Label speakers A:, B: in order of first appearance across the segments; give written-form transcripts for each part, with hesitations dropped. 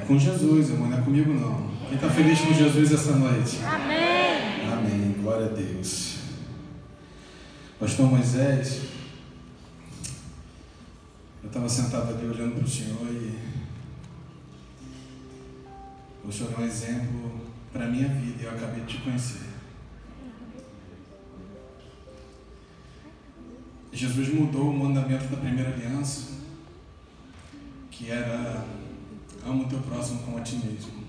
A: com Jesus, irmão, não é comigo não. Quem está feliz com Jesus essa noite?
B: Amém.
A: Amém, glória a Deus. Pastor Moisés, eu estava sentado ali olhando para o Senhor e o Senhor é um exemplo para a minha vida e eu acabei de te conhecer. Jesus mudou o mandamento da primeira aliança, que era ama o teu próximo como a ti mesmo.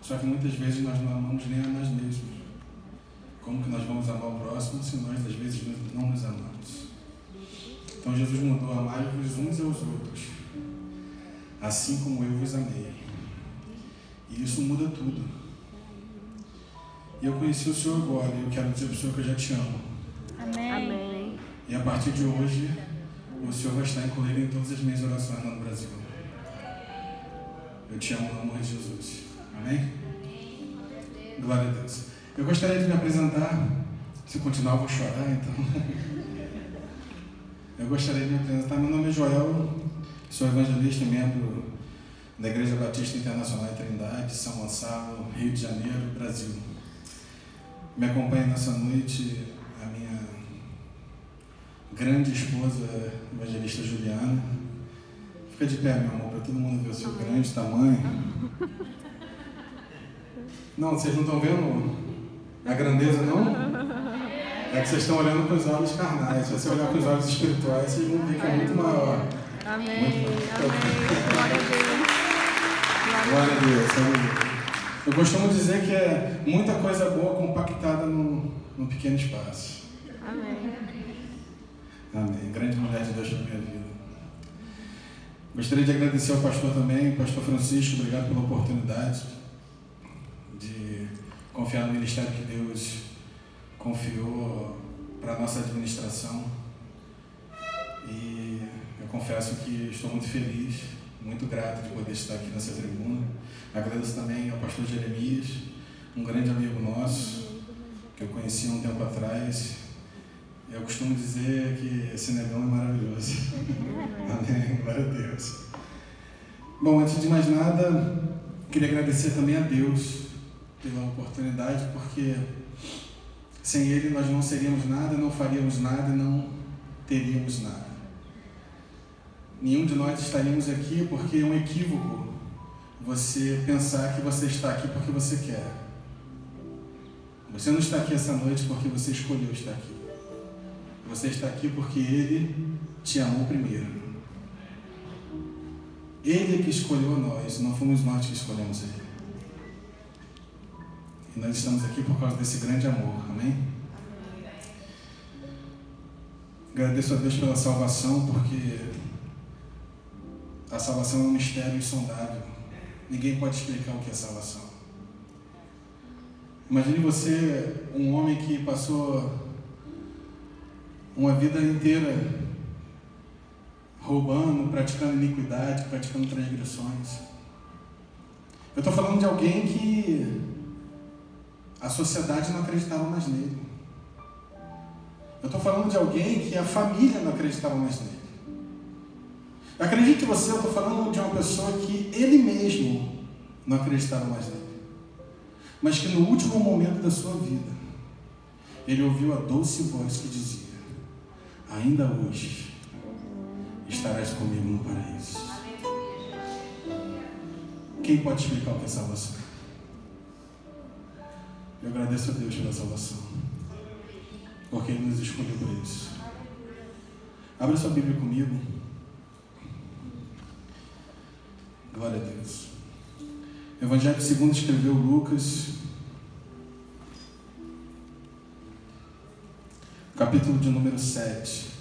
A: Só que muitas vezes nós não amamos nem a nós mesmos. Como que nós vamos amar o próximo se nós às vezes não nos amamos? Então Jesus mudou: amai-vos uns aos outros, assim como eu vos amei. E isso muda tudo. E eu conheci o Senhor agora e eu quero dizer para o Senhor que eu já te amo.
B: Amém. Amém.
A: E a partir de hoje, o Senhor vai estar incluído em todas as minhas orações lá no Brasil. Eu te amo no amor de Jesus. Amém? Glória a Deus. Eu gostaria de me apresentar. Se continuar, eu vou chorar, então. Eu gostaria de me apresentar. Meu nome é Joel, sou evangelista e membro da Igreja Batista Internacional em Trindade, São Gonçalo, Rio de Janeiro, Brasil. Me acompanha nessa noite a minha grande esposa, evangelista Juliana. Fica de pé, meu amor, para todo mundo ver o seu grande tamanho. Não, vocês não estão vendo a grandeza, não? É que vocês estão olhando com os olhos carnais. Se você olhar com os olhos espirituais, vocês vão ver que é muito maior.
B: Amém.
A: Muito
B: Amém. Glória a Deus.
A: Glória a Deus. Aleluia. Eu costumo dizer que é muita coisa boa compactada num pequeno espaço.
B: Amém.
A: Amém. Grande mulher de Deus para a minha vida. Gostaria de agradecer ao pastor também, pastor Francisco, obrigado pela oportunidade de confiar no ministério que Deus confiou para a nossa administração. E eu confesso que estou muito feliz, muito grato de poder estar aqui nessa tribuna. Agradeço também ao pastor Jeremias, um grande amigo nosso, que eu conheci há um tempo atrás. Eu costumo dizer que esse negão é maravilhoso. Amém, glória a Deus. Bom, antes de mais nada, queria agradecer também a Deus pela oportunidade, porque sem Ele nós não seríamos nada, não faríamos nada e não teríamos nada. Nenhum de nós estaríamos aqui porque é um equívoco você pensar que você está aqui porque você quer. Você não está aqui essa noite porque você escolheu estar aqui. Você está aqui porque Ele te amou primeiro. Ele é que escolheu nós, não fomos nós que escolhemos Ele. E nós estamos aqui por causa desse grande amor, amém? Agradeço a Deus pela salvação, porque a salvação é um mistério insondável. Ninguém pode explicar o que é salvação. Imagine você, um homem que passou uma vida inteira roubando, praticando iniquidade, praticando transgressões. Eu estou falando de alguém que a sociedade não acreditava mais nele. Eu estou falando de alguém que a família não acreditava mais nele. Acredite você, eu estou falando de uma pessoa que ele mesmo não acreditava mais nele. Mas que no último momento da sua vida, ele ouviu a doce voz que dizia: ainda hoje estarás comigo no paraíso. Quem pode explicar o que é salvação? Eu agradeço a Deus pela salvação, porque Ele nos escolheu para isso. Abra sua Bíblia comigo. Glória a Deus. Evangelho segundo escreveu Lucas, capítulo de número 7.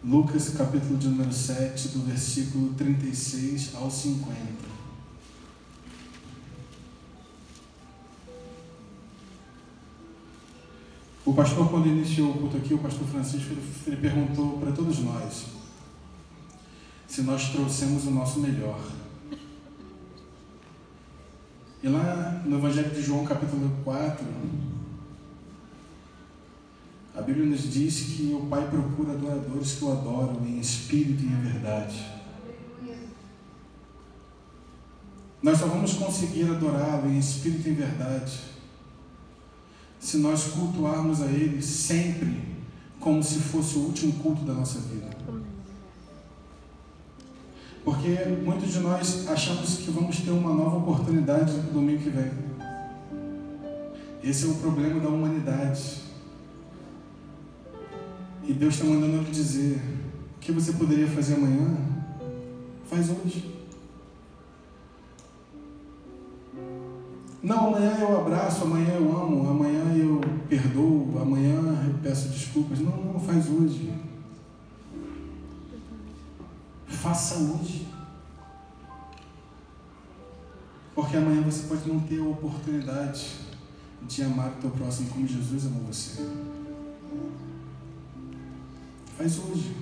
A: Lucas, capítulo de número 7, do versículo 36 ao 50. O pastor, quando iniciou o culto aqui, o pastor Francisco, ele perguntou para todos nós se nós trouxemos o nosso melhor. E lá no Evangelho de João, capítulo 4, a Bíblia nos diz que o Pai procura adoradores que o adoram em espírito e em verdade. Nós só vamos conseguir adorá-lo em espírito e em verdade se nós cultuarmos a Ele sempre como se fosse o último culto da nossa vida. Porque muitos de nós achamos que vamos ter uma nova oportunidade no domingo que vem. Esse é o problema da humanidade. E Deus está mandando eu lhe dizer: o que você poderia fazer amanhã, faz hoje. Não, amanhã eu abraço, amanhã eu amo, amanhã eu perdoo, amanhã eu peço desculpas. Não, faz hoje. Faça hoje. Porque amanhã você pode não ter a oportunidade de amar o teu próximo como Jesus amou você. Faz hoje.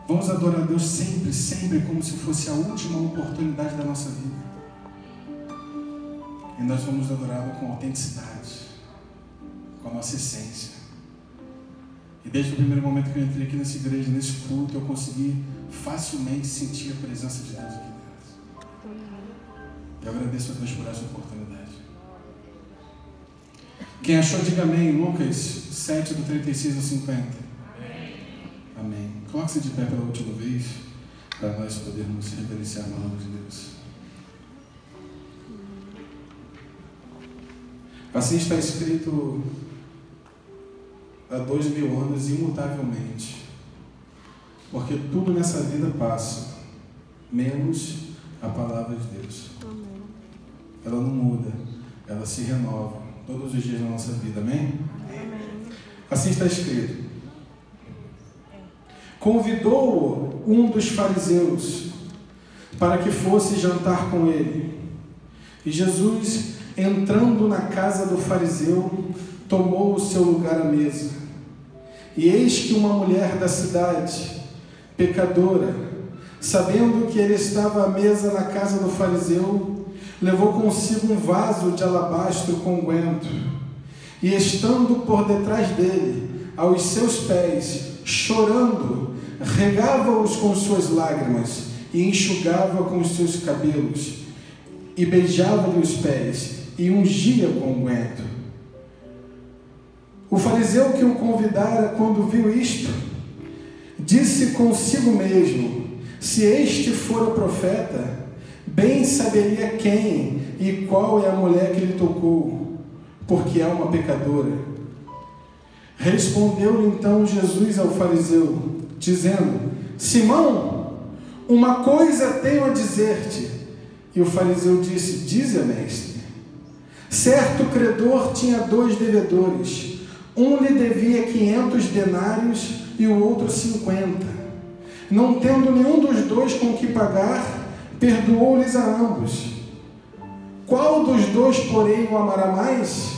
A: Vamos adorar a Deus sempre, sempre como se fosse a última oportunidade da nossa vida. E nós vamos adorá-lo com autenticidade, com a nossa essência. E desde o primeiro momento que eu entrei aqui nessa igreja, nesse culto, eu consegui facilmente sentir a presença de Deus aqui dentro. Eu agradeço a Deus por essa oportunidade. Quem achou, diga amém. Lucas 7, do 36 ao 50. Amém. Coloque-se de pé pela última vez, para nós podermos reverenciar a palavra de Deus. Assim está escrito há 2000 anos, imutavelmente. Porque tudo nessa vida passa, menos a palavra de Deus. Amém. Ela não muda, ela se renova todos os dias da nossa vida. Amém? Amém. Assim está escrito. Convidou-o um dos fariseus para que fosse jantar com ele. E Jesus, entrando na casa do fariseu, tomou o seu lugar à mesa. E eis que uma mulher da cidade, pecadora, sabendo que ele estava à mesa na casa do fariseu, levou consigo um vaso de alabastro com unguento, e estando por detrás dele, aos seus pés, chorando, regava-os com suas lágrimas, e enxugava com os seus cabelos, e beijava-lhe os pés, e ungia com unguento. O fariseu que o convidara, quando viu isto, disse consigo mesmo: se este fora profeta, bem saberia quem e qual é a mulher que lhe tocou, porque é uma pecadora. Respondeu-lhe então Jesus ao fariseu, dizendo: Simão, uma coisa tenho a dizer-te. E o fariseu disse: dize, mestre. Certo credor tinha 2 devedores. Um lhe devia 500 denários e o outro 50. Não tendo nenhum dos 2 com que pagar, perdoou-lhes a ambos. Qual dos 2, porém, o amará mais?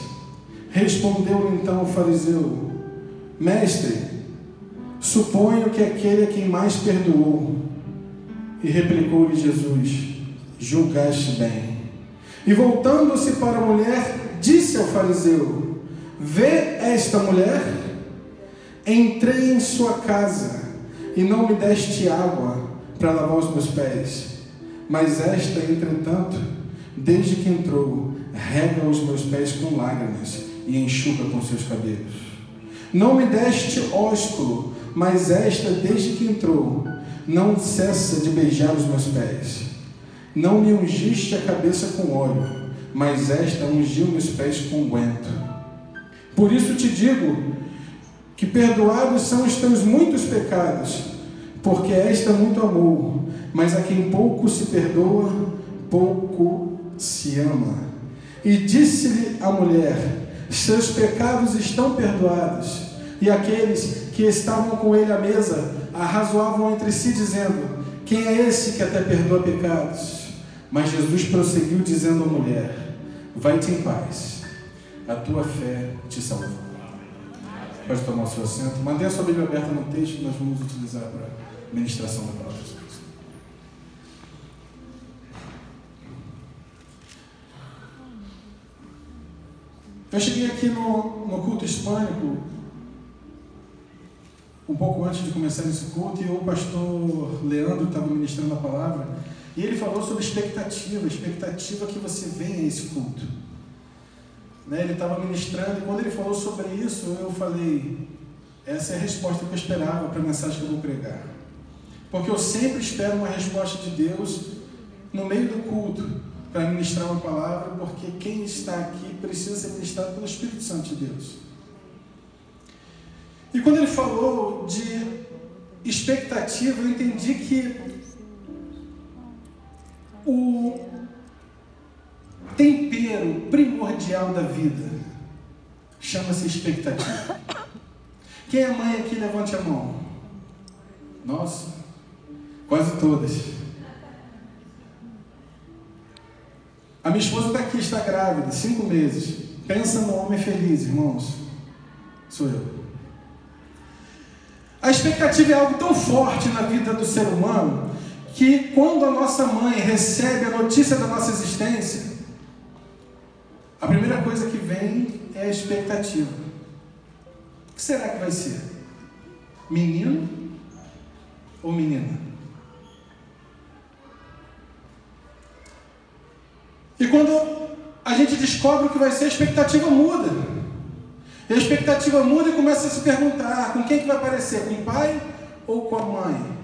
A: Respondeu-lhe então o fariseu: Mestre, suponho que aquele a quem mais perdoou. E replicou-lhe Jesus: julgaste bem. E voltando-se para a mulher, disse ao fariseu: vê esta mulher? Entrei em sua casa e não me deste água para lavar os meus pés, mas esta, entretanto, desde que entrou, rega os meus pés com lágrimas e enxuga com seus cabelos. Não me deste ósculo, mas esta, desde que entrou, não cessa de beijar os meus pés. Não me ungiste a cabeça com óleo, mas esta ungiu meus pés com unguento. Por isso te digo que perdoados são os teus muitos pecados, porque esta muito amou, mas a quem pouco se perdoa, pouco se ama. E disse-lhe a mulher: seus pecados estão perdoados. E aqueles que estavam com ele à mesa arrazoavam entre si, dizendo: quem é esse que até perdoa pecados? Mas Jesus prosseguiu, dizendo à mulher: vai-te em paz, a tua fé te salvou. Pode tomar o seu assento. Mantenha a sua Bíblia aberta no texto que nós vamos utilizar para a ministração da palavra de Deus. Eu cheguei aqui no culto hispânico um pouco antes de começar esse culto, e o pastor Leandro estava ministrando a palavra, E ele falou sobre expectativa que você venha a esse culto. Né? Ele estava ministrando, e quando ele falou sobre isso, eu falei, essa é a resposta que eu esperava para a mensagem que eu vou pregar. Porque eu sempre espero uma resposta de Deus no meio do culto, para ministrar uma palavra, porque quem está aqui precisa ser ministrado pelo Espírito Santo de Deus. E quando ele falou de expectativa, eu entendi que o tempero primordial da vida chama-se expectativa. Quem é mãe aqui, levante a mão. Nossa, quase todas. A minha esposa está aqui, está grávida, 5 meses. Pensa no homem feliz, irmãos. Sou eu. A expectativa é algo tão forte na vida do ser humano que quando a nossa mãe recebe a notícia da nossa existência, a primeira coisa que vem é a expectativa. O que será que vai ser? Menino ou menina? E quando a gente descobre o que vai ser, a expectativa muda. E a expectativa muda e começa a se perguntar, com quem que vai aparecer? Com o pai ou com a mãe?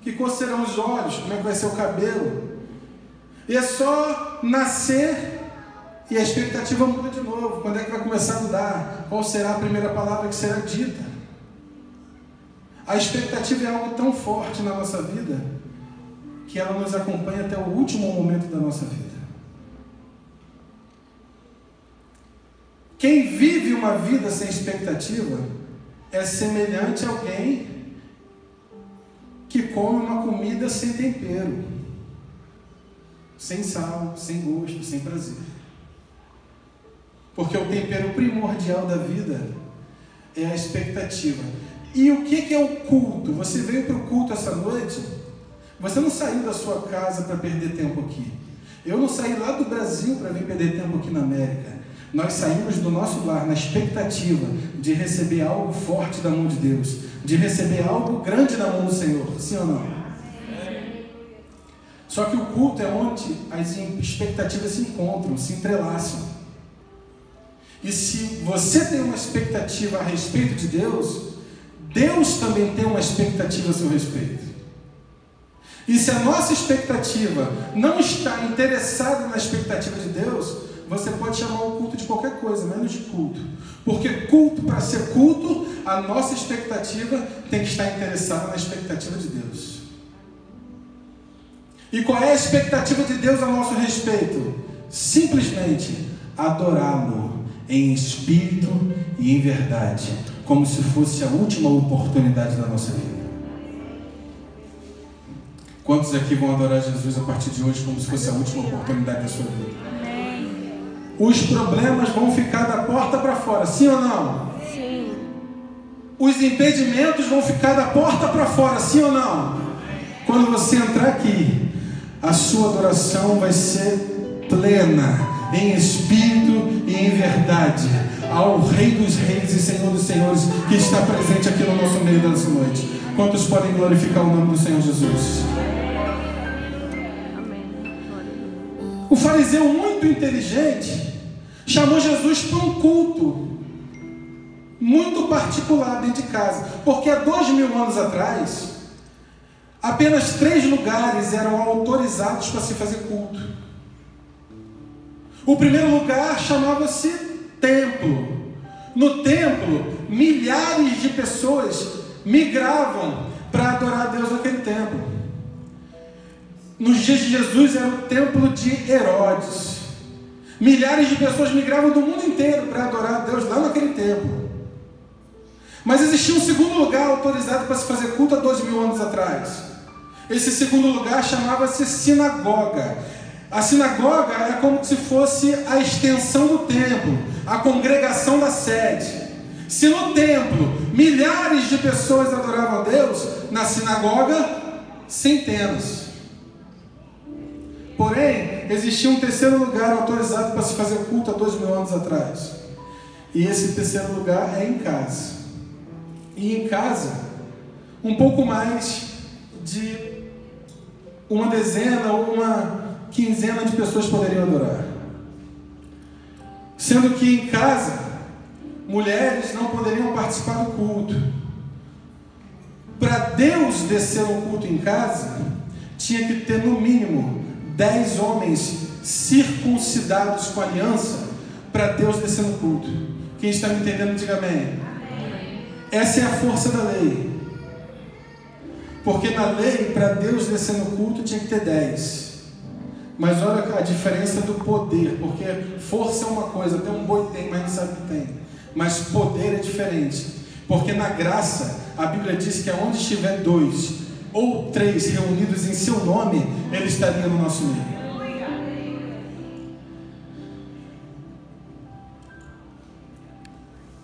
A: Que cor serão os olhos? Como é que vai ser o cabelo? E é só nascer e a expectativa muda de novo. Quando é que vai começar a mudar? Qual será a primeira palavra que será dita? A expectativa é algo tão forte na nossa vida que ela nos acompanha até o último momento da nossa vida. Quem vive uma vida sem expectativa é semelhante a alguém que come uma comida sem tempero, sem sal, sem gosto, sem prazer. Porque o tempero primordial da vida é a expectativa. E o que é o culto? Você veio para o culto essa noite, você não saiu da sua casa para perder tempo aqui. Eu não saí lá do Brasil para vir perder tempo aqui na América. Nós saímos do nosso lar na expectativa de receber algo forte da mão de Deus, de receber algo grande da mão do Senhor, sim ou não? Só que o culto é onde as expectativas se encontram, se entrelaçam. E se você tem uma expectativa a respeito de Deus, Deus também tem uma expectativa a seu respeito. E se a nossa expectativa não está interessada na expectativa de Deus, você pode chamar o culto de qualquer coisa, menos de culto. Porque culto, para ser culto, a nossa expectativa tem que estar interessada na expectativa de Deus. E qual é a expectativa de Deus a nosso respeito? Simplesmente adorá-lo em espírito e em verdade, como se fosse a última oportunidade da nossa vida. Quantos aqui vão adorar Jesus a partir de hoje como se fosse a última oportunidade da sua vida? Os problemas vão ficar da porta para fora, sim ou não?
B: Sim.
A: Os impedimentos vão ficar da porta para fora, sim ou não? Quando você entrar aqui, a sua adoração vai ser plena, em espírito e em verdade, ao Rei dos Reis e Senhor dos Senhores, que está presente aqui no nosso meio dessa noite. Quantos podem glorificar o nome do Senhor Jesus? O fariseu, muito inteligente, chamou Jesus para um culto muito particular dentro de casa, porque há 2000 anos atrás apenas 3 lugares eram autorizados para se fazer culto. O primeiro lugar chamava-se templo. No templo, milhares de pessoas migravam para adorar a Deus naquele templo. Nos dias de Jesus era o templo de Herodes. Milhares de pessoas migravam do mundo inteiro para adorar a Deus lá naquele templo. Mas existia um segundo lugar autorizado para se fazer culto há 2000 anos atrás. Esse segundo lugar chamava-se sinagoga. A sinagoga é como se fosse a extensão do templo, a congregação da sede. Se no templo milhares de pessoas adoravam a Deus, na sinagoga centenas. Porém, existia um terceiro lugar autorizado para se fazer culto há 2000 anos atrás. E esse terceiro lugar é em casa. E em casa, um pouco mais de uma dezena ou uma quinzena de pessoas poderiam adorar. Sendo que em casa, mulheres não poderiam participar do culto. Para Deus descer um culto em casa, tinha que ter no mínimo 10 homens circuncidados com aliança para Deus descer no culto. Quem está me entendendo, diga amém. Essa é a força da lei. Porque na lei, para Deus descer no culto, tinha que ter 10. Mas olha a diferença do poder, porque força é uma coisa, até um boi tem, mas não sabe o que tem. Mas poder é diferente, porque na graça, a Bíblia diz que aonde estiver 2 ou 3 reunidos em seu nome, Ele estaria no nosso meio.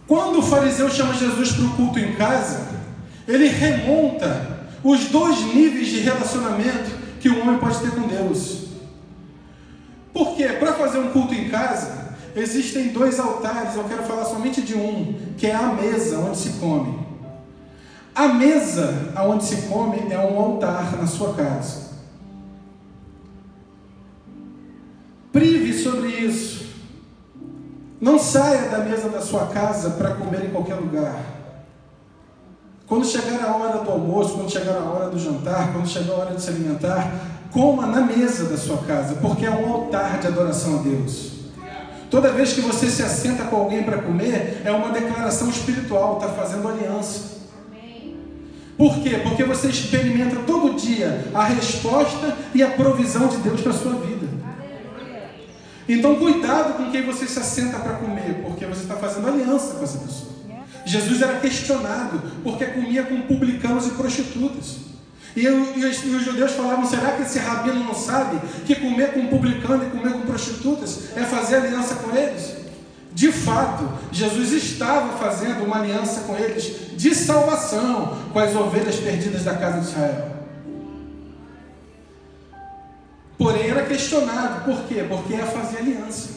A: Quando o fariseu chama Jesus para o culto em casa, ele remonta os 2 níveis de relacionamento que um homem pode ter com Deus. Por quê? Para fazer um culto em casa, existem 2 altares, eu quero falar somente de um, que é a mesa onde se come. A mesa onde se come é um altar na sua casa. Prive sobre isso. Não saia da mesa da sua casa para comer em qualquer lugar. Quando chegar a hora do almoço, quando chegar a hora do jantar, quando chegar a hora de se alimentar, coma na mesa da sua casa, porque é um altar de adoração a Deus. Toda vez que você se assenta com alguém para comer, é uma declaração espiritual, está fazendo aliança. Por quê? Porque você experimenta todo dia a resposta e a provisão de Deus para a sua vida. Então cuidado com quem você se assenta para comer, porque você está fazendo aliança com essa pessoa. Jesus era questionado porque comia com publicanos e prostitutas. E os judeus falavam, será que esse rabino não sabe que comer com publicano e comer com prostitutas é fazer aliança com eles? De fato, Jesus estava fazendo uma aliança com eles de salvação com as ovelhas perdidas da casa de Israel. Porém, era questionado. Por quê? Porque ia fazer aliança.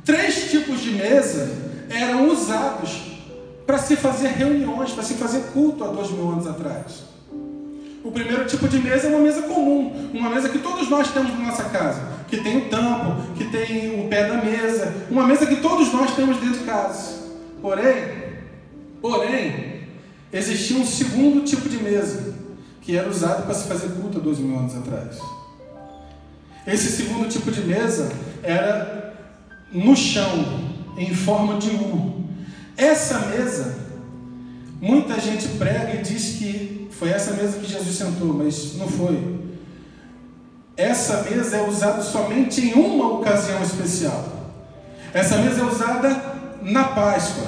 A: 3 tipos de mesa eram usados para se fazer reuniões, para se fazer culto há 2000 anos atrás. O primeiro tipo de mesa é uma mesa comum, uma mesa que todos nós temos na nossa casa, que tem o tampo, que tem o pé da mesa, uma mesa que todos nós temos dentro de casa. Porém, existia um segundo tipo de mesa, que era usado para se fazer culto há 2000 anos atrás. Esse segundo tipo de mesa era no chão, em forma de U. Essa mesa, muita gente prega e diz que foi essa mesa que Jesus sentou, mas não foi. Essa mesa é usada somente em uma ocasião especial. Essa mesa é usada na Páscoa.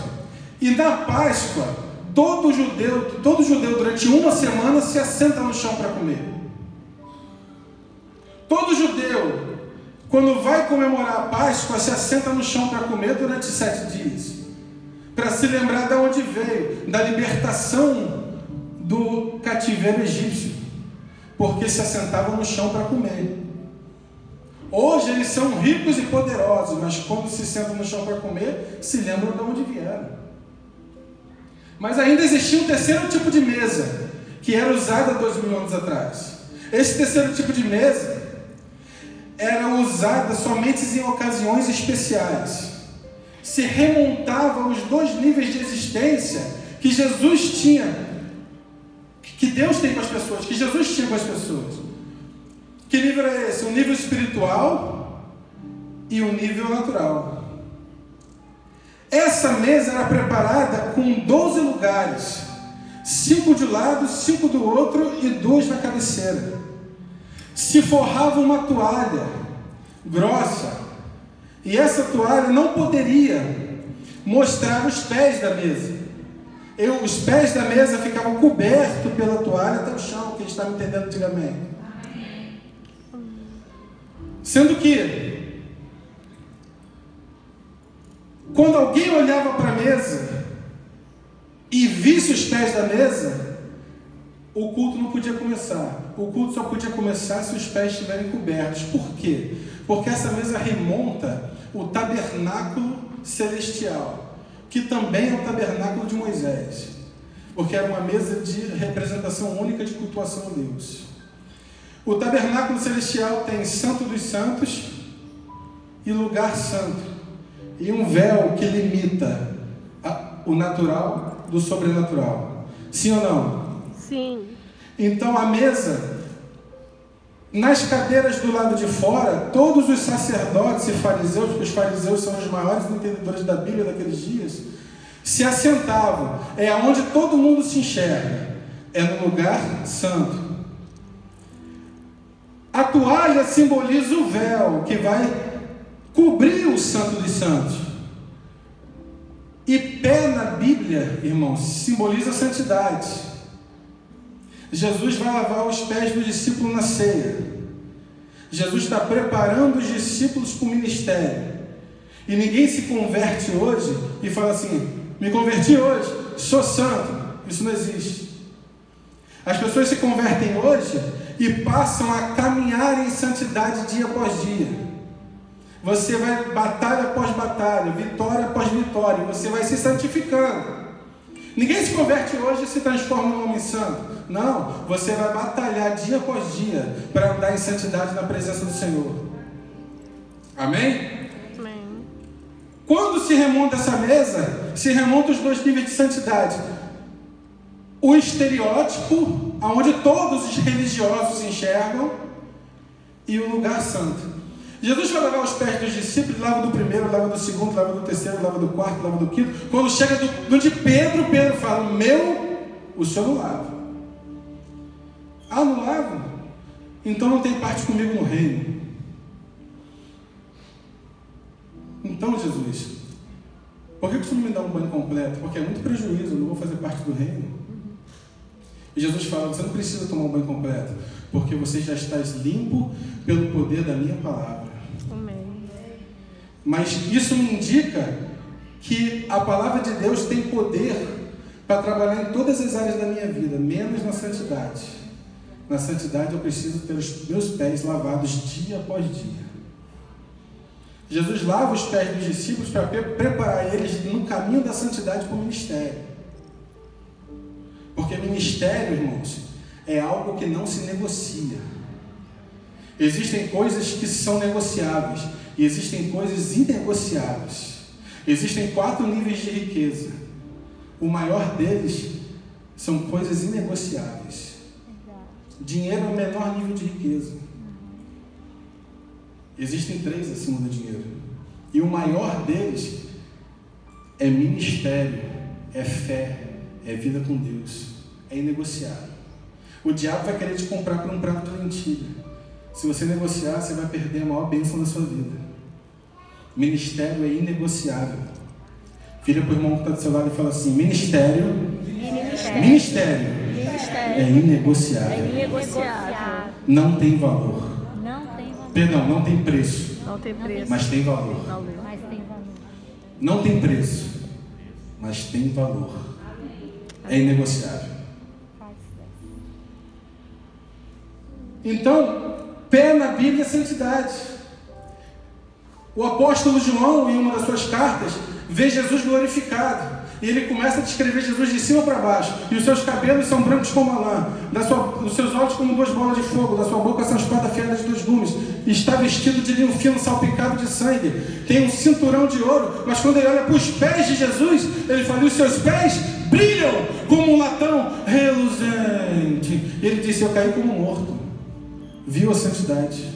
A: E na Páscoa, todo judeu durante uma semana se assenta no chão para comer. Todo judeu, quando vai comemorar a Páscoa, se assenta no chão para comer durante 7 dias. Para se lembrar de onde veio, da libertação do cativeiro egípcio. Porque se assentavam no chão para comer. Hoje eles são ricos e poderosos, mas quando se sentam no chão para comer, se lembram de onde vieram. Mas ainda existia um terceiro tipo de mesa, que era usada há 2000 anos atrás. Esse terceiro tipo de mesa era usada somente em ocasiões especiais. Se remontava aos 2 níveis de existência que Jesus tinha, que Deus tem com as pessoas, que Jesus tinha com as pessoas. Que nível é esse? O nível espiritual e o nível natural. Essa mesa era preparada com 12 lugares, 5 de um lado, 5 do outro e 2 na cabeceira. Se forrava uma toalha grossa, e essa toalha não poderia mostrar os pés da mesa. Os pés da mesa ficavam cobertos pela toalha até o chão. Quem está me entendendo, diga amém. Sendo que, quando alguém olhava para a mesa e visse os pés da mesa, o culto não podia começar. O culto só podia começar se os pés estiverem cobertos. Por quê? Porque essa mesa remonta o tabernáculo celestial, que também é o tabernáculo de Moisés, porque era uma mesa de representação única de cultuação a Deus. O tabernáculo celestial tem Santo dos Santos e lugar santo. E um véu que limita o natural do sobrenatural. Sim ou não?
B: Sim.
A: Então a mesa, nas cadeiras do lado de fora, todos os sacerdotes e fariseus, porque os fariseus são os maiores entendedores da Bíblia daqueles dias, se assentavam. É onde todo mundo se enxerga. É no lugar santo. A toalha simboliza o véu que vai cobrir o Santo dos Santos. E pé na Bíblia, irmãos, simboliza a santidade. Jesus vai lavar os pés do discípulo na ceia. Jesus está preparando os discípulos para o ministério. E ninguém se converte hoje e fala assim: me converti hoje, sou santo. Isso não existe. As pessoas se convertem hoje e passam a caminhar em santidade dia após dia. Você vai batalha após batalha, vitória após vitória, você vai se santificando. Ninguém se converte hoje e se transforma num homem santo. Não, você vai batalhar dia após dia para andar em santidade na presença do Senhor. Amém?
B: Amém.
A: Quando se remonta essa mesa, se remonta os dois níveis de santidade. O estereótipo, onde todos os religiosos se enxergam, e o lugar santo. Jesus vai lavar os pés dos discípulos, lava do primeiro, lava do segundo, lava do terceiro, lava do quarto, lava do quinto. Quando chega no de Pedro, Pedro fala: o senhor não lava. Ah, não lava? Então não tem parte comigo no reino. Então, Jesus, por que você não me dá um banho completo? Porque é muito prejuízo, eu não vou fazer parte do reino. E Jesus fala: você não precisa tomar um banho completo, porque você já está limpo pelo poder da minha palavra.
B: Amém.
A: Mas isso me indica que a palavra de Deus tem poder para trabalhar em todas as áreas da minha vida, menos na santidade. Na santidade eu preciso ter os meus pés lavados dia após dia. Jesus lava os pés dos discípulos para preparar eles no caminho da santidade para o ministério. Porque ministério, irmãos, é algo que não se negocia. Existem coisas que são negociáveis e existem coisas inegociáveis. Existem 4 níveis de riqueza. O maior deles são coisas inegociáveis. Dinheiro é o menor nível de riqueza. Existem 3 acima do dinheiro. E o maior deles é ministério, é fé, é vida com Deus. É inegociável. O diabo vai querer te comprar por um prato de lentilha. Se você negociar, você vai perder a maior bênção da sua vida. Ministério é inegociável. Vira para o irmão que está do seu lado e fala assim: ministério é inegociável.
B: É inegociável.
A: Não tem valor. Perdão, não tem preço.
B: Não tem preço.
A: Mas tem valor.
C: Mas tem valor.
A: Não tem preço, mas tem valor. É inegociável. Então, pé na Bíblia é santidade. O apóstolo João, em uma das suas cartas, vê Jesus glorificado. E ele começa a descrever Jesus de cima para baixo. E os seus cabelos são brancos como a lã. Os seus olhos como 2 bolas de fogo. Da sua boca essa espada afiada de 2 gumes. E está vestido de linho fino, salpicado de sangue. Tem um cinturão de ouro. Mas quando ele olha para os pés de Jesus, ele fala: e os seus pés brilham como um latão reluzente. E ele disse: eu caí como morto. Viu a santidade.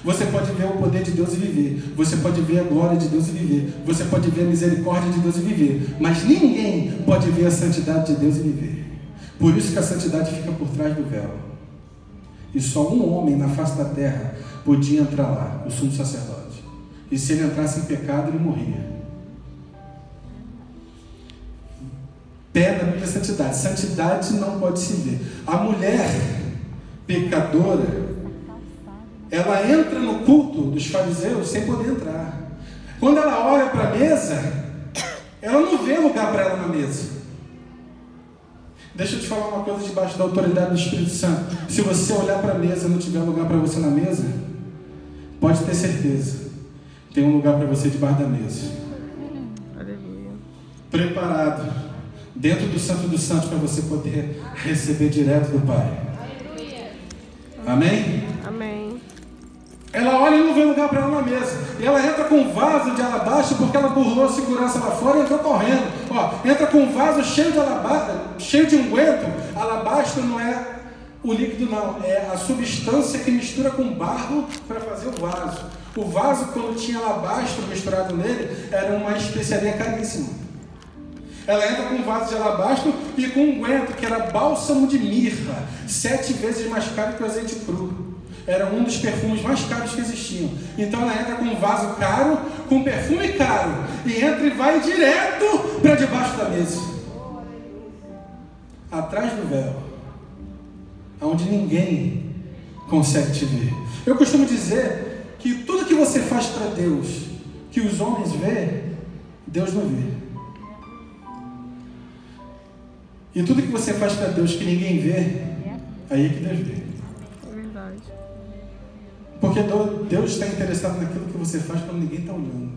A: Você pode ver o poder de Deus e viver. Você pode ver a glória de Deus e viver. Você pode ver a misericórdia de Deus e viver. Mas ninguém pode ver a santidade de Deus e viver. Por isso que a santidade fica por trás do véu. E só um homem na face da terra podia entrar lá, o sumo sacerdote. E se ele entrasse em pecado, ele morria. Pé na Bíblia é santidade. Santidade não pode se ver. A mulher pecadora, ela entra no culto dos fariseus sem poder entrar. Quando ela olha para a mesa, ela não vê lugar para ela na mesa. Deixa eu te falar uma coisa debaixo da autoridade do Espírito Santo. Se você olhar para a mesa e não tiver lugar para você na mesa, pode ter certeza, tem um lugar para você debaixo da mesa.
B: Aleluia.
A: Preparado, dentro do Santo dos Santos, para você poder receber direto do Pai. Amém?
B: Amém.
A: Ela olha e não vê lugar para ela na mesa. E ela entra com um vaso de alabastro porque ela burlou a segurança lá fora e entrou correndo. Entra com um vaso cheio de alabastro, cheio de unguento. Alabastro não é o líquido, não. É a substância que mistura com barro para fazer o vaso. O vaso, quando tinha alabastro misturado nele, era uma especiaria caríssima. Ela entra com um vaso de alabastro e com um unguento, que era bálsamo de mirra, 7 vezes mais caro que o azeite cru. Era um dos perfumes mais caros que existiam. Então ela entra com um vaso caro, com perfume caro, e entra e vai direto para debaixo da mesa. Atrás do véu, onde ninguém consegue te ver. Eu costumo dizer que tudo que você faz para Deus, que os homens vê, Deus não vê. E tudo que você faz para Deus que ninguém vê, aí é que Deus vê.
B: É verdade.
A: Porque Deus está interessado naquilo que você faz quando ninguém está olhando.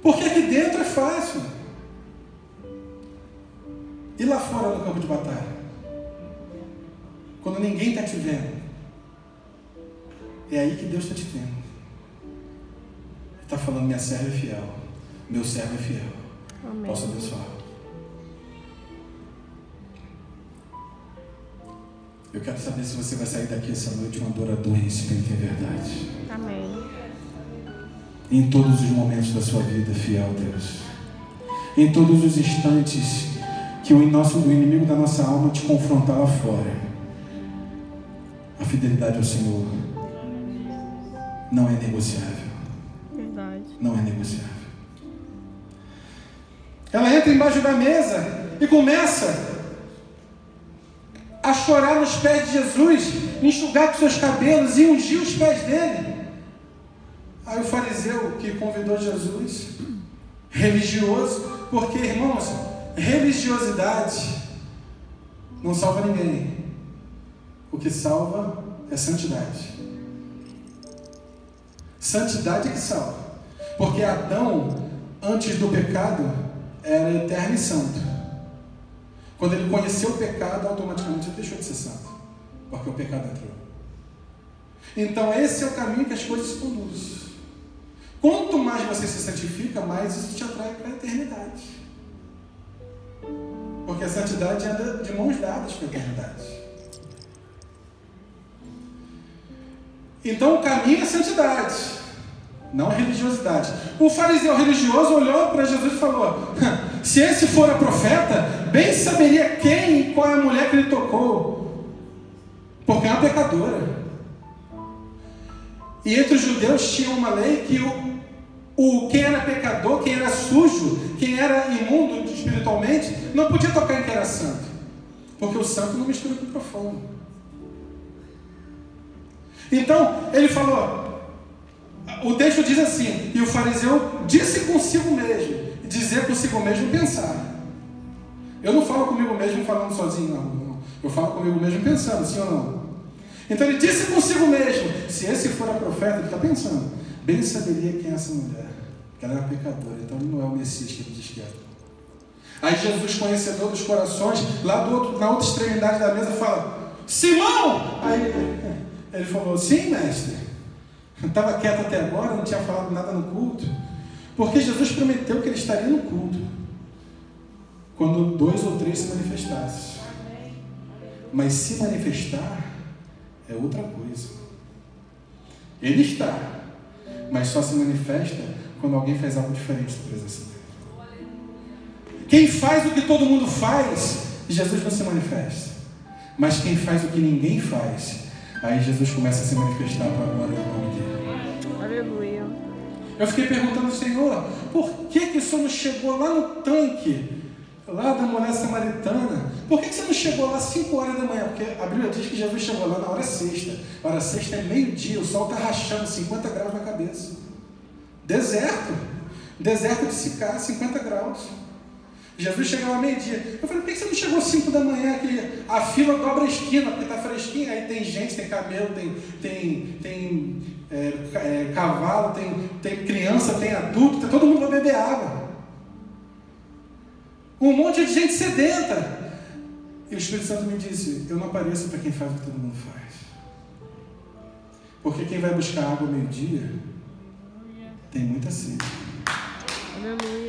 A: Porque aqui dentro é fácil. E lá fora no campo de batalha? Quando ninguém está te vendo, é aí que Deus está te vendo. Ele está falando, minha serva é fiel, meu servo é fiel.
B: Amém.
A: Posso abençoar. Eu quero saber se você vai sair daqui essa noite um adorador em espírito e em verdade.
B: Amém.
A: Em todos os momentos da sua vida, fiel a Deus. Em todos os instantes que o inimigo da nossa alma te confrontar lá fora. A fidelidade ao Senhor não é negociável.
B: Verdade.
A: Não é negociável. Ela entra embaixo da mesa e começa a chorar nos pés de Jesus, enxugar com seus cabelos e ungir os pés dele. Aí o fariseu que convidou Jesus, religioso, porque, irmãos, religiosidade não salva ninguém. O que salva é santidade. Santidade é que salva. Porque Adão, antes do pecado, era eterno e santo. Quando ele conheceu o pecado, automaticamente ele deixou de ser santo. Porque o pecado entrou. Então esse é o caminho que as coisas se conduzem. Quanto mais você se santifica, mais isso te atrai para a eternidade. Porque a santidade anda de mãos dadas com a eternidade. Então o caminho é santidade, não a religiosidade. O fariseu religioso olhou para Jesus e falou: se esse for a profeta, bem saberia quem e qual é a mulher que ele tocou, porque é uma pecadora. E entre os judeus tinha uma lei que quem era pecador, quem era sujo, quem era imundo espiritualmente, não podia tocar em quem era santo, porque o santo não mistura com o profano. Então ele falou, o texto diz assim: e o fariseu disse consigo mesmo. Dizer consigo mesmo, pensar. Eu não falo comigo mesmo falando sozinho, não. Eu falo comigo mesmo pensando, sim ou não? Então ele disse consigo mesmo: se esse for a profeta, ele está pensando, bem saberia quem é essa mulher, que ela era pecadora, então ele não é o Messias que ele diz que é. Aí Jesus, conhecedor dos corações, lá na outra extremidade da mesa, fala: Simão! Aí ele falou: sim, mestre. Estava quieto até agora, não tinha falado nada no culto. Porque Jesus prometeu que ele estaria no culto quando 2 ou 3 se manifestassem. Mas se manifestar é outra coisa. Ele está, mas só se manifesta quando alguém faz algo diferente da presença dele. Quem faz o que todo mundo faz, Jesus não se manifesta. Mas quem faz o que ninguém faz, aí Jesus começa a se manifestar para a glória do nome dele.
B: Aleluia.
A: Eu fiquei perguntando ao Senhor, por que o Senhor não chegou lá no tanque, lá da mulher samaritana? Por que você não chegou lá às 5 horas da manhã? Porque a Bíblia diz que Jesus chegou lá na hora sexta. A hora sexta é meio-dia, o sol está rachando 50 graus na cabeça. Deserto de Sicá, 50 graus. Jesus chegou lá meio-dia. Eu falei, por que você não chegou às 5 da manhã? Que a fila dobra a esquina, porque está fresquinho. Aí tem gente, tem camelo, tem cavalo, tem criança, tem adulto, todo mundo vai beber água. Um monte de gente sedenta. E o Espírito Santo me disse, eu não apareço para quem faz o que todo mundo faz. Porque quem vai buscar água ao meio-dia tem muita sede.
B: Aleluia.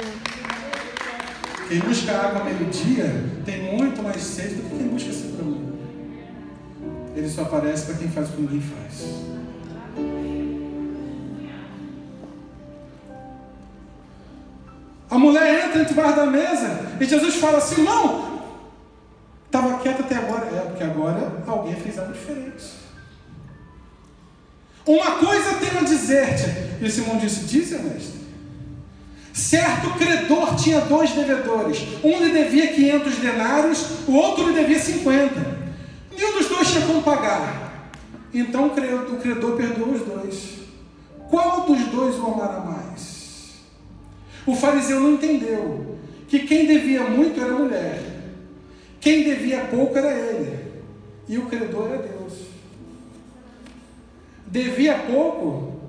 A: Quem busca água ao meio-dia tem muito mais sede do que quem busca sempre para amanhã. Ele só aparece para quem faz o que ninguém faz. A mulher entra debaixo da mesa e Jesus fala assim, não, estava quieto até agora. Porque agora alguém fez algo diferente. Uma coisa tenho a dizer-te. E Simão disse, dize, mestre. Certo credor tinha 2 devedores. Um lhe devia 500 denários, o outro lhe devia 50. Nenhum dos dois tinha como pagar. Então o credor perdoou os 2. Qual dos 2 o amará mais? O fariseu não entendeu que quem devia muito era a mulher, quem devia pouco era ele, e o credor era Deus. Devia pouco,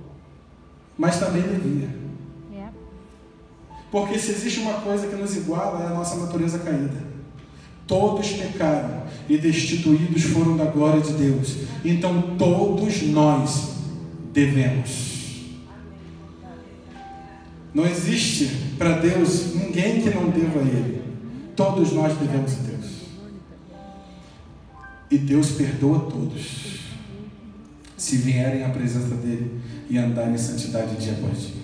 A: mas também devia. Porque se existe uma coisa que nos iguala, é a nossa natureza caída. Todos pecaram e destituídos foram da glória de Deus. Então todos nós devemos. Não existe para Deus ninguém que não deva a Ele. Todos nós devemos a Deus. E Deus perdoa todos, se vierem à presença dEle e andarem em santidade dia após dia.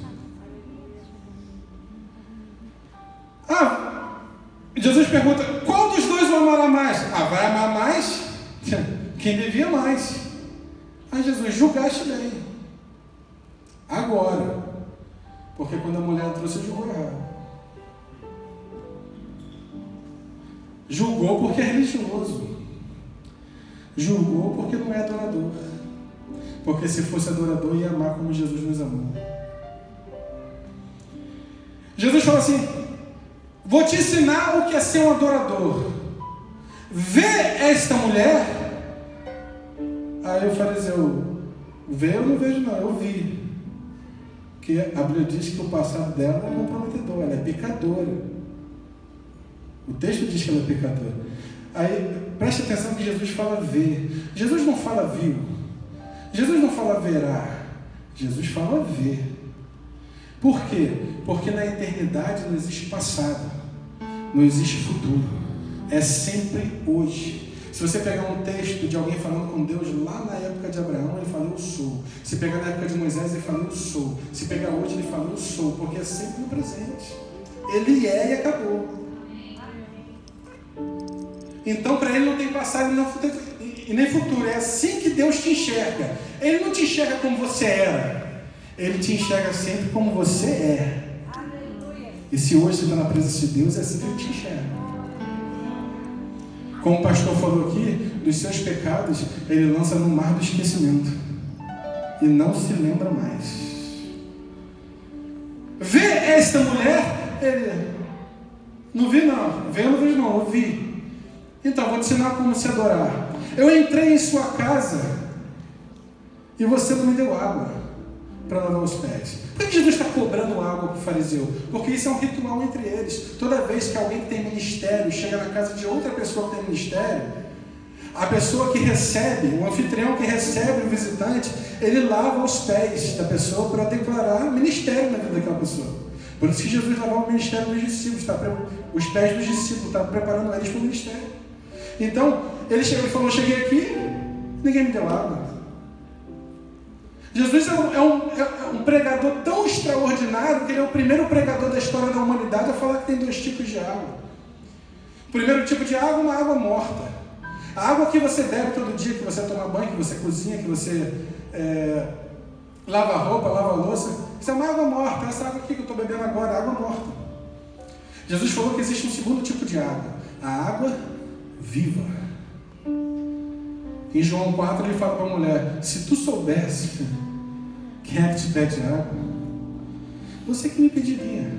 A: Jesus pergunta, qual dos 2 o amará mais? Vai amar mais? Quem devia mais. Jesus, julgaste bem. Agora. Porque quando a mulher trouxe, julgou errado. Julgou porque é religioso. Julgou porque não é adorador. Porque se fosse adorador, ia amar como Jesus nos amou. Jesus falou assim, vou te ensinar o que é ser um adorador. Vê esta mulher. Aí o fariseu, vê eu não vejo não, eu vi. Porque a Bíblia diz que o passado dela é comprometedor, ela é pecadora. O texto diz que ela é pecadora. Aí, preste atenção que Jesus fala ver. Jesus não fala viu. Jesus não fala verá. Jesus fala ver. Por quê? Porque na eternidade não existe passado, não existe futuro. É sempre hoje. Se você pegar um texto de alguém falando com Deus lá na época de Abraão, ele fala eu sou. Se pegar na época de Moisés, ele fala eu sou. Se pegar hoje, ele fala eu sou, porque é sempre no presente. Ele é e acabou. Então para ele não tem passado e nem futuro. É assim que Deus te enxerga. Ele não te enxerga como você era. Ele te enxerga sempre como você é. E se hoje você está na presença de Deus, é assim que ele te enxerga. Como o pastor falou aqui, dos seus pecados, ele lança no mar do esquecimento. E não se lembra mais. Vê esta mulher, ele, não vi não, vê eu não vejo não, eu vi. Então, vou te ensinar como se adorar. Eu entrei em sua casa e você não me deu água para lavar os pés. Por que Jesus está cobrando água para o fariseu? Porque isso é um ritual entre eles. Toda vez que alguém que tem ministério chega na casa de outra pessoa que tem ministério, a pessoa que recebe, o anfitrião que recebe o visitante, ele lava os pés da pessoa para declarar ministério na vida daquela pessoa. Por isso que Jesus lavava o ministério dos discípulos, os pés dos discípulos, está preparando eles para o ministério. Então, ele chegou e falou, cheguei aqui, ninguém me deu água. Jesus é um pregador tão extraordinário que ele é o primeiro pregador da história da humanidade a falar que tem 2 tipos de água. O primeiro tipo de água é uma água morta. A água que você bebe todo dia, que você toma banho, que você cozinha, que você lava a roupa, lava a louça, isso é uma água morta. Essa água aqui que eu estou bebendo agora é água morta. Jesus falou que existe um segundo tipo de água, a água viva. Em João 4 ele fala para a mulher, se tu soubesse quem é que te pede água, você que me pediria.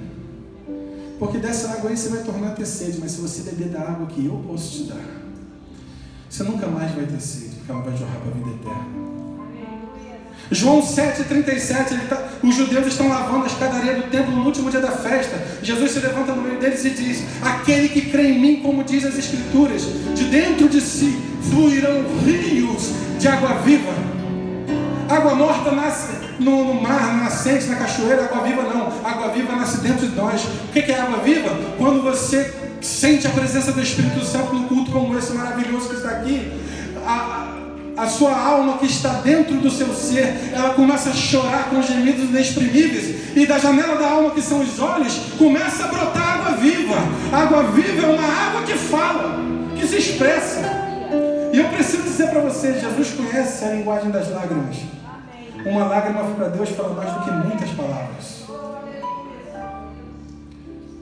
A: Porque dessa água aí você vai tornar a ter sede, mas se você beber da água que eu posso te dar, você nunca mais vai ter sede, porque ela vai jorrar para a vida eterna. João 7,37, os judeus estão lavando a escadaria do templo no último dia da festa. Jesus se levanta no meio deles e diz: aquele que crê em mim, como diz as Escrituras, de dentro de si fluirão rios de água viva. Água morta nasce no mar, na nascente, na cachoeira. Água viva não, água viva nasce dentro de nós. O que é água viva? Quando você sente a presença do Espírito Santo num culto como esse maravilhoso que está aqui, a sua alma que está dentro do seu ser, ela começa a chorar com gemidos inexprimíveis, e da janela da alma, que são os olhos, começa a brotar água viva. A água viva é uma água que fala, que se expressa. E eu preciso dizer para vocês, Jesus conhece a linguagem das lágrimas. Uma lágrima para Deus fala mais do que muitas palavras.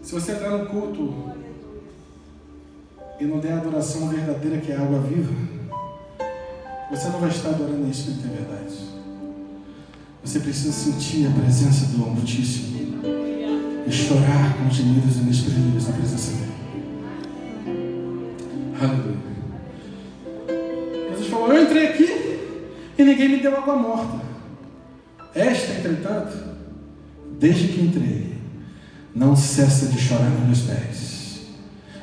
A: Se você entrar no culto e não der a adoração verdadeira, que é a água viva, você não vai estar adorando isso em verdade. Você precisa sentir a presença do Altíssimo e chorar com gemidos inexprimíveis na presença dele. Aleluia. Jesus falou: eu entrei aqui e ninguém me deu água morta. Esta, entretanto, desde que entrei, não cessa de chorar nos meus pés.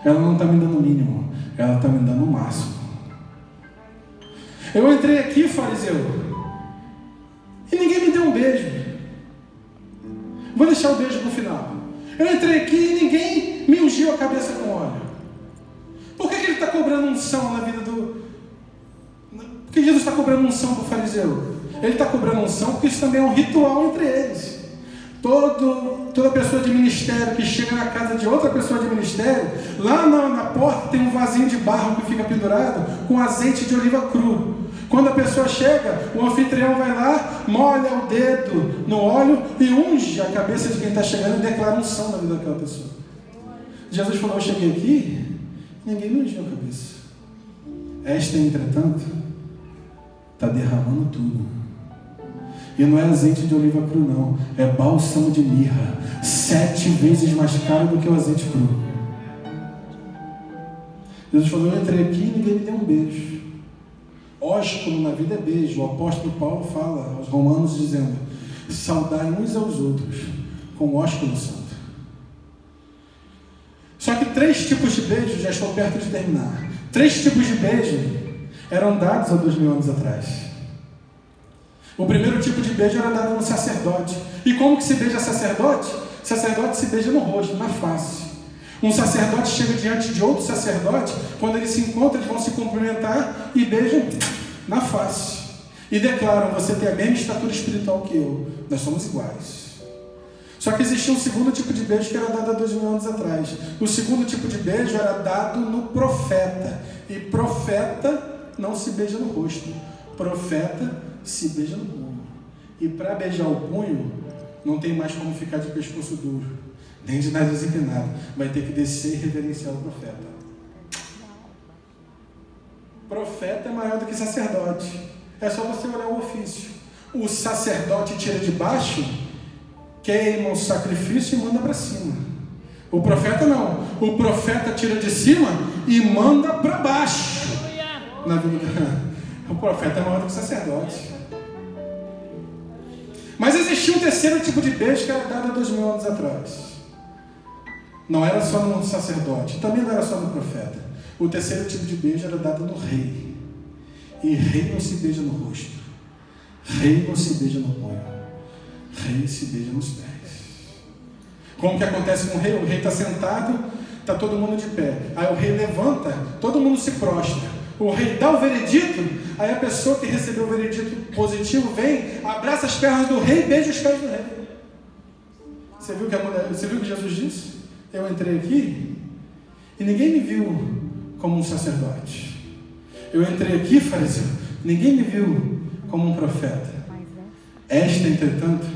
A: Ela não está me dando o mínimo, ela está me dando o máximo. Eu entrei aqui, fariseu, e ninguém me deu um beijo. Vou deixar o beijo para o final. Eu entrei aqui e ninguém me ungiu a cabeça com óleo. Por que ele está cobrando unção na vida do... Por que Jesus está cobrando unção para o fariseu? Ele está cobrando unção porque isso também é um ritual entre eles. Toda pessoa de ministério que chega na casa de outra pessoa de ministério, lá na porta tem um vasinho de barro que fica pendurado com azeite de oliva cru. Quando a pessoa chega, o anfitrião vai lá, molha o dedo no óleo e unge a cabeça de quem está chegando e declara unção na vida daquela pessoa. Jesus falou: eu cheguei aqui, ninguém me ungiu a cabeça. Esta, entretanto, está derramando tudo. E não é azeite de oliva cru, não. É bálsamo de mirra, 7 vezes mais caro do que o azeite cru. Jesus falou: eu entrei aqui e ninguém me deu um beijo. Ósculo na vida é beijo. O apóstolo Paulo fala aos romanos dizendo: saudai uns aos outros com ósculo santo. Só que 3 tipos de beijo, já estou perto de terminar. 3 tipos de beijo eram dados há 2000 anos atrás. O primeiro tipo de beijo era dado no sacerdote. E como que se beija sacerdote? Sacerdote se beija no rosto, na face. Um sacerdote chega diante de outro sacerdote, quando eles se encontram, eles vão se cumprimentar e beijam na face. E declaram: você tem a mesma estatura espiritual que eu, nós somos iguais. Só que existia um segundo tipo de beijo que era dado há 2000 anos atrás. O segundo tipo de beijo era dado no profeta. E profeta não se beija no rosto, profeta se beija no punho. E para beijar o punho, não tem mais como ficar de pescoço duro, nem de nariz empinado. Vai ter que descer e reverenciar o profeta. Profeta é maior do que sacerdote. É só você olhar o ofício. O sacerdote tira de baixo, queima o sacrifício e manda para cima. O profeta não. O profeta tira de cima e manda para baixo. Na vida. O profeta é maior do que o sacerdote. Mas existia um terceiro tipo de beijo que era dado há 2000 anos atrás. Não era só no sacerdote, também não era só no profeta. O terceiro tipo de beijo era dado no rei. E rei não se beija no rosto, rei não se beija no punho, rei se beija nos pés. Como que acontece com o rei? O rei está sentado, está todo mundo de pé. Aí o rei levanta, todo mundo se prostra. O rei dá o veredito, aí a pessoa que recebeu o veredito positivo vem, abraça as pernas do rei e beija os pés do rei. Você viu o que Jesus disse? Eu entrei aqui e ninguém me viu como um sacerdote. Eu entrei aqui, fariseu, ninguém me viu como um profeta. Esta, entretanto,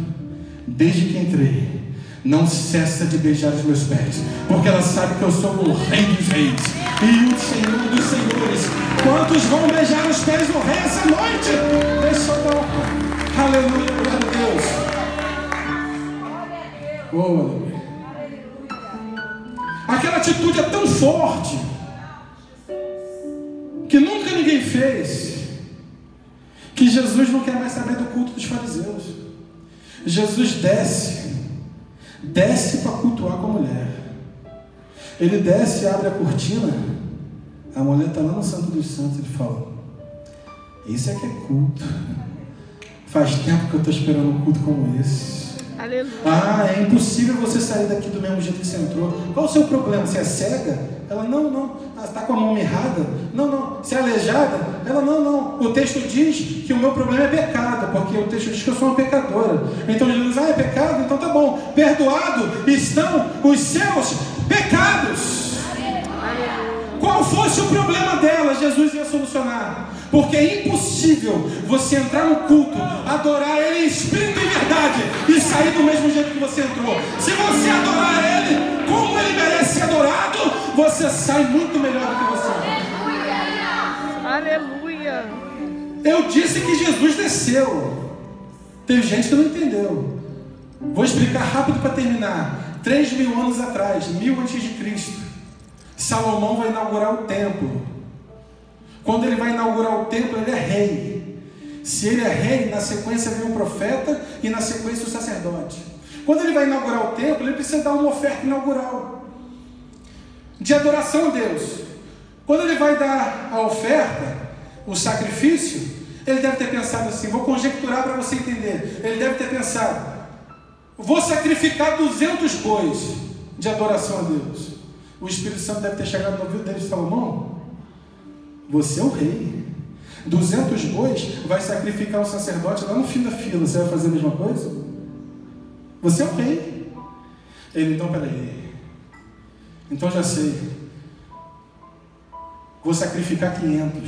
A: desde que entrei, não cessa de beijar os meus pés, porque ela sabe que eu sou o Rei dos Reis e o Senhor dos Senhores. Quantos vão beijar os pés do Rei essa noite? Deixa eu dar. Aleluia, glória a Deus. Oh, aleluia. Aquela atitude é tão forte que nunca ninguém fez. que Jesus não quer mais saber do culto dos fariseus. Jesus desce para cultuar com a mulher. Ele desce e abre a cortina, a mulher está lá no Santo dos Santos, ele fala: isso é que é culto. Faz tempo que eu estou esperando um culto como esse.
B: Aleluia.
A: É impossível você sair daqui do mesmo jeito que você entrou. Qual o seu problema? Você é cega? Ela: não. Ela está com a mão mirrada? Não. Você é aleijada? Ela: não. O texto diz que o meu problema é pecado, porque o texto diz que eu sou uma pecadora. Então Jesus: é pecado? Então tá bom. Perdoado estão os seus pecados. Qual fosse o problema dela, Jesus ia solucionar. Porque é impossível você entrar no culto, adorar Ele em espírito e verdade e sair do mesmo jeito que você entrou. Se você adorar Ele como Ele merece ser adorado, você sai muito melhor do que você entrou.
B: Aleluia.
A: Eu disse que Jesus desceu. Tem gente que não entendeu. Vou explicar rápido para terminar. 3.000 anos atrás, 1000 a.C., Salomão vai inaugurar o templo. Quando ele vai inaugurar o templo, ele é rei. Se ele é rei, na sequência vem o profeta e na sequência o sacerdote. Quando ele vai inaugurar o templo, ele precisa dar uma oferta inaugural de adoração a Deus. Quando ele vai dar a oferta, o sacrifício, ele deve ter pensado assim, vou conjecturar para você entender. Ele deve ter pensado: vou sacrificar 200 bois de adoração a Deus. O Espírito Santo deve ter chegado no ouvido dele e falou: Salomão, você é o rei. 200 bois vai sacrificar o sacerdote lá no fim da fila. Você vai fazer a mesma coisa? Você é o rei. Ele: então peraí. Então já sei. Vou sacrificar 500.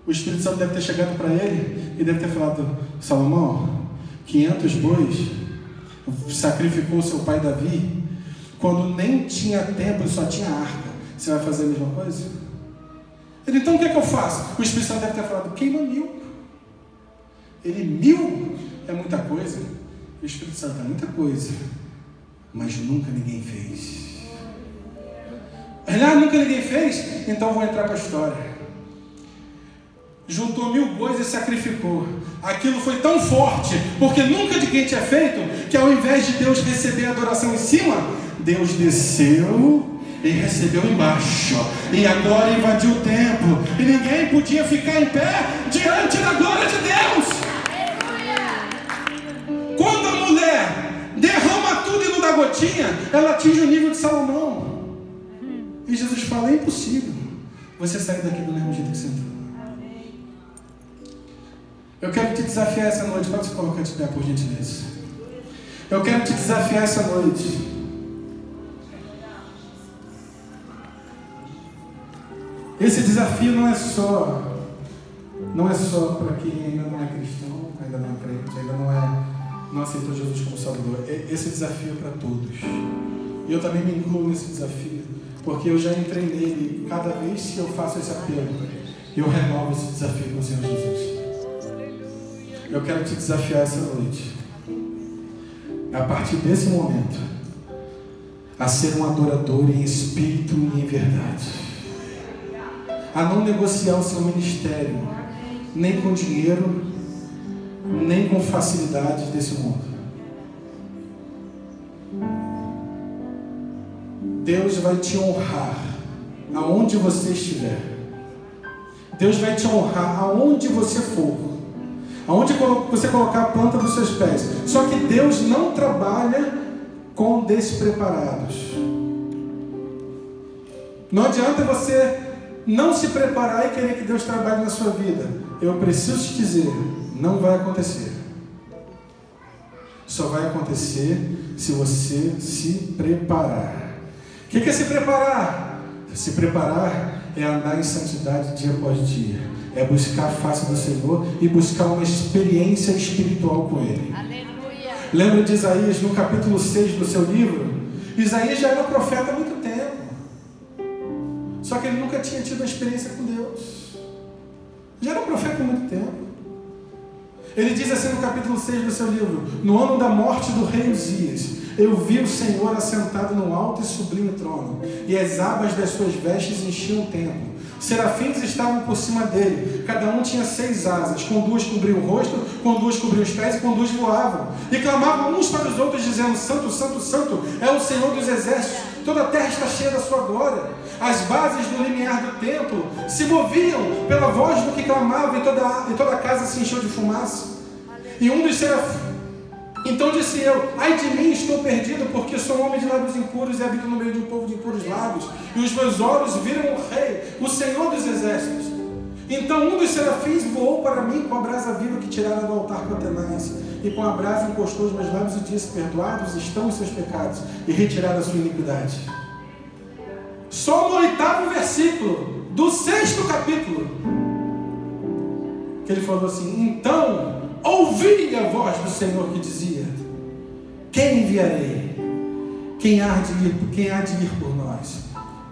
A: O Espírito Santo deve ter chegado para ele e deve ter falado: Salomão, 500 bois sacrificou seu pai Davi quando nem tinha templo, só tinha arca. Você vai fazer a mesma coisa? Ele: então o que é que eu faço? O Espírito Santo deve ter falado: queima 1000. Ele: 1000 é muita coisa. O Espírito Santo: é muita coisa, mas nunca ninguém fez. Ele: nunca ninguém fez? Então vou entrar para a história. Juntou 1000 bois e sacrificou. Aquilo foi tão forte, porque nunca ninguém tinha feito, que ao invés de Deus receber a adoração em cima, Deus desceu e recebeu embaixo, e a glória invadiu o templo, e ninguém podia ficar em pé diante da glória de Deus. Quando a mulher derrama tudo e não dá gotinha, ela atinge o nível de Salomão. E Jesus fala: é impossível você sair daqui do mesmo jeito que você entrou. Eu quero te desafiar essa noite. Pode se colocar de pé, por gentileza. Eu quero te desafiar essa noite. Esse desafio não é só para quem ainda não é cristão, ainda não é crente, ainda não aceitou Jesus como Salvador. Esse desafio é para todos. E eu também me incluo nesse desafio, porque eu já entrei nele. Cada vez que eu faço esse apelo, eu renovo esse desafio com o Senhor Jesus. Eu quero te desafiar essa noite, a partir desse momento, a ser um adorador em espírito e em verdade, a não negociar o seu ministério, nem com dinheiro, nem com facilidades desse mundo. Deus vai te honrar aonde você estiver. Deus vai te honrar aonde você for. Aonde você colocar a planta dos seus pés. Só que Deus não trabalha com despreparados. Não adianta você não se preparar e querer que Deus trabalhe na sua vida. Eu preciso te dizer, não vai acontecer. Só vai acontecer se você se preparar. O que é se preparar? Se preparar é andar em santidade dia após dia. É buscar a face do Senhor e buscar uma experiência espiritual com Ele.
B: Aleluia.
A: Lembra de Isaías no capítulo 6 do seu livro? Isaías já era profeta há muito tempo. Só que ele nunca tinha tido uma experiência com Deus. Já era profeta há muito tempo. Ele diz assim no capítulo 6 do seu livro: no ano da morte do rei Uzias, eu vi o Senhor assentado no alto e sublime trono, e as abas das suas vestes enchiam o templo. serafins estavam por cima dele. Cada um tinha 6 asas. Com 2 cobriam o rosto, com 2 cobriam os pés e com 2 voavam. E clamavam uns para os outros, dizendo: Santo, Santo, Santo é o Senhor dos exércitos. Toda a terra está cheia da sua glória. As bases do limiar do templo se moviam pela voz do que clamava, e toda a casa se encheu de fumaça. E um dos serafins... Então disse eu: ai de mim, estou perdido, porque sou um homem de lábios impuros e habito no meio de um povo de impuros lábios. E os meus olhos viram o Rei, o Senhor dos exércitos. Então um dos serafins voou para mim com a brasa viva que tirara do altar com Atenais. E com a brasa encostou os meus lábios e disse: perdoados estão os seus pecados e retirada a sua iniquidade. Só no 8º versículo do 6º capítulo, que ele falou assim: então ouvi a voz do Senhor que dizia: quem enviarei? Quem há de ir por nós?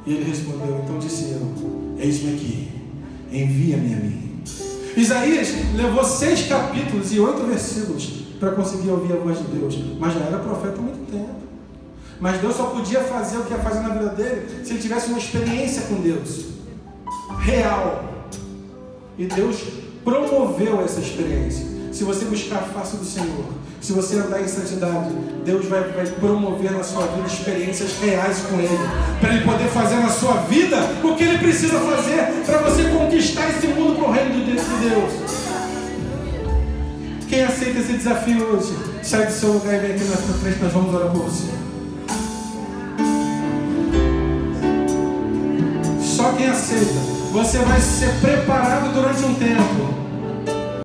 A: E ele respondeu: então disse eu: eis-me aqui, envia-me a mim. Isaías levou 6 capítulos e 8 versículos para conseguir ouvir a voz de Deus, mas já era profeta há muito tempo. Mas Deus só podia fazer o que ia fazer na vida dele se ele tivesse uma experiência com Deus real. E Deus promoveu essa experiência. Se você buscar a face do Senhor, se você andar em santidade, Deus vai promover na sua vida experiências reais com Ele, para Ele poder fazer na sua vida o que Ele precisa fazer para você conquistar esse mundo para o reino de Deus. Quem aceita esse desafio hoje, sai do seu lugar e vem aqui na frente, nós vamos orar por você. Só quem aceita. Você vai ser preparado durante um tempo